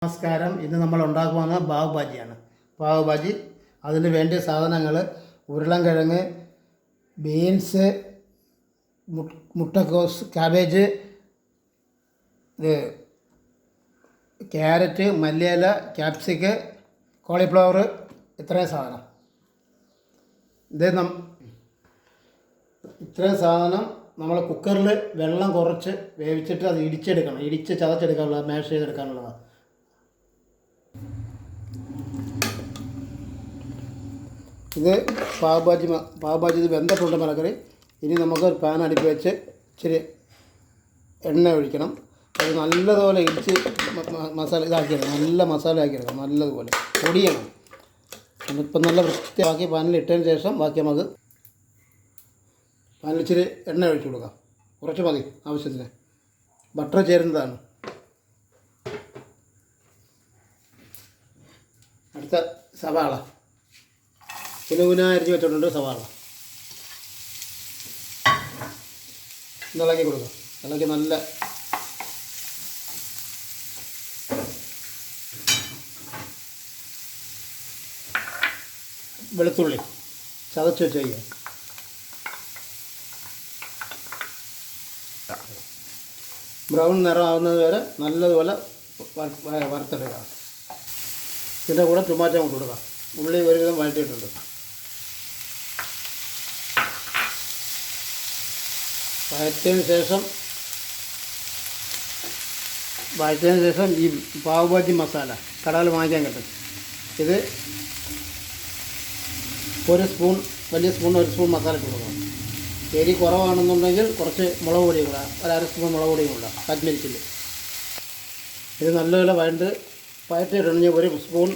നമസ്കാരം. ഇന്ന് നമ്മൾ ഉണ്ടാക്കുന്ന പാവ് ഭാജിയാണ്. പാവ് ഭാജി അതിന് വേണ്ടിയ സാധനങ്ങൾ: ഉരുളൻകിഴങ്ങ്, ബീൻസ്, മുട്ടക്കോസ്, ക്യാബേജ്, ക്യാരറ്റ്, മല്ലിയില, ക്യാപ്സിക്കം, കോളിഫ്ലവർ, ഇത്രയും സാധനം. ഇത്രയും സാധനം നമ്മൾ കുക്കറിൽ വെള്ളം കുറച്ച് വേവിച്ചിട്ട് അത് ഇടിച്ച് ചതച്ചെടുക്കാനുള്ളത്, മാഷ് ചെയ്തെടുക്കാനുള്ളതാണ്. ഇത് പാവ് ഭാജി ഇത് വെന്തിട്ടുണ്ട് മലക്കറി. ഇനി നമുക്ക് ഒരു പാൻ അടുപ്പി വെച്ച് ഇച്ചിരി എണ്ണ ഒഴിക്കണം. അത് നല്ലതുപോലെ ഇടിച്ച് മസാല ഇതാക്കിയെടുക്കണം. നല്ല മസാല ആക്കിയെടുക്കണം. നല്ലതുപോലെ പൊടിയണം. ഇപ്പം നല്ല വൃത്തിയാക്കി പാനിൽ ഇട്ടതിന് ശേഷം ബാക്കി നമുക്ക് പാനിൽ ഇച്ചിരി എണ്ണ ഒഴിച്ചു കൊടുക്കാം. കുറച്ച് മതി ആവശ്യത്തിന്. ബട്ടർ ചേരുന്നതാണ്. അടുത്ത സവാള കുനുകുന അരിഞ്ഞ് വെച്ചിട്ടുണ്ട്. സവാള ഇളക്കി കൊടുക്കാം. ഇളക്കി നല്ല വെളുത്തുള്ളി ചതച്ച് വെച്ചേക്കുക. ബ്രൗൺ നിറമാവുന്നത് വരെ നല്ലതുപോലെ വറുത്തെടുക്കുക. ഇതിൻ്റെ കൂടെ ടൊമാറ്റോ കൊണ്ട് കൊടുക്കാം. ഉള്ളി ഒരുവിധം വഴറ്റിയിട്ടുണ്ട്. വഴറ്റിയതിന് ശേഷം ഈ പാവ് ഭാജി മസാല കടയിൽ വാങ്ങിക്കാൻ കിട്ടും. ഇത് ഒരു സ്പൂൺ, വലിയ സ്പൂൺ ഒരു സ്പൂൺ മസാല ഇട്ട് കൊടുക്കണം. എരി കുറവാണെന്നുണ്ടെങ്കിൽ കുറച്ച് മുളക് പൊടിയും കൂടാം. അര സ്പൂൺ മുളക് പൊടിയും കൂടാം. കാശ്മീരി. ഇത് നല്ലപോലെ വഴറ്റിയിട്ടുണ്ടെങ്കിൽ ഒരു സ്പൂൺ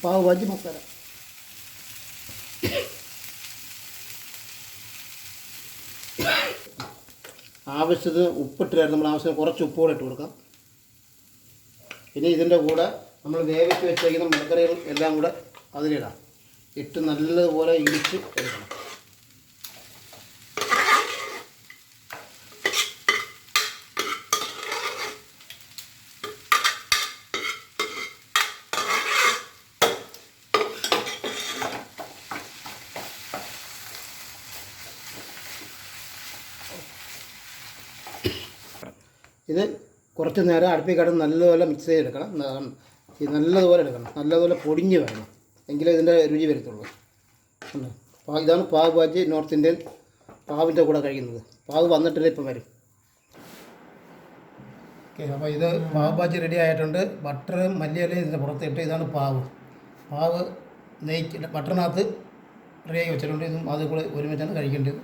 പാവ് ഭാജി മസാല. ആവശ്യത്തിന് ഉപ്പിട്ടായിരുന്നു. നമ്മൾ ആവശ്യത്തിന് കുറച്ച് ഉപ്പ് കൂടെ ഇട്ട് കൊടുക്കാം. ഇനി ഇതിൻ്റെ കൂടെ നമ്മൾ വേവിച്ച് വെച്ചേക്കുന്ന മലക്കറികൾ എല്ലാം കൂടെ അതിലിടാം. ഇട്ട് നല്ലതുപോലെ ഇടിച്ച് എടുക്കണം. ഇത് കുറച്ച് നേരം അടുപ്പിൽ കിടന്ന് നല്ലതുപോലെ മിക്സ് ചെയ്തെടുക്കണം. നല്ലതുപോലെ എടുക്കണം. നല്ലതുപോലെ പൊടിഞ്ഞ് വരണം. എങ്കിലേ ഇതിൻ്റെ രുചി വരത്തുള്ളൂ. ഇതാണ് പാവ് ഭാജി. നോർത്ത് ഇന്ത്യൻ പാവിൻ്റെ കൂടെ കഴിക്കുന്നത്. പാവ് വന്നിട്ടില്ല, ഇപ്പം വരും. ഓക്കെ, അപ്പോൾ ഇത് പാവ് ഭാജി റെഡി ആയിട്ടുണ്ട്. ബട്ടർ മല്ലിയില ഇതിൻ്റെ പുറത്തിട്ട് ഇതാണ് പാവ് നെയ്ക്ക് ബട്ടറിനകത്ത് റെഡിയാക്കി വെച്ചിട്ടുണ്ട്. ഇതും അതുകൂടെ ഒരുമിച്ചാണ് കഴിക്കേണ്ടത്.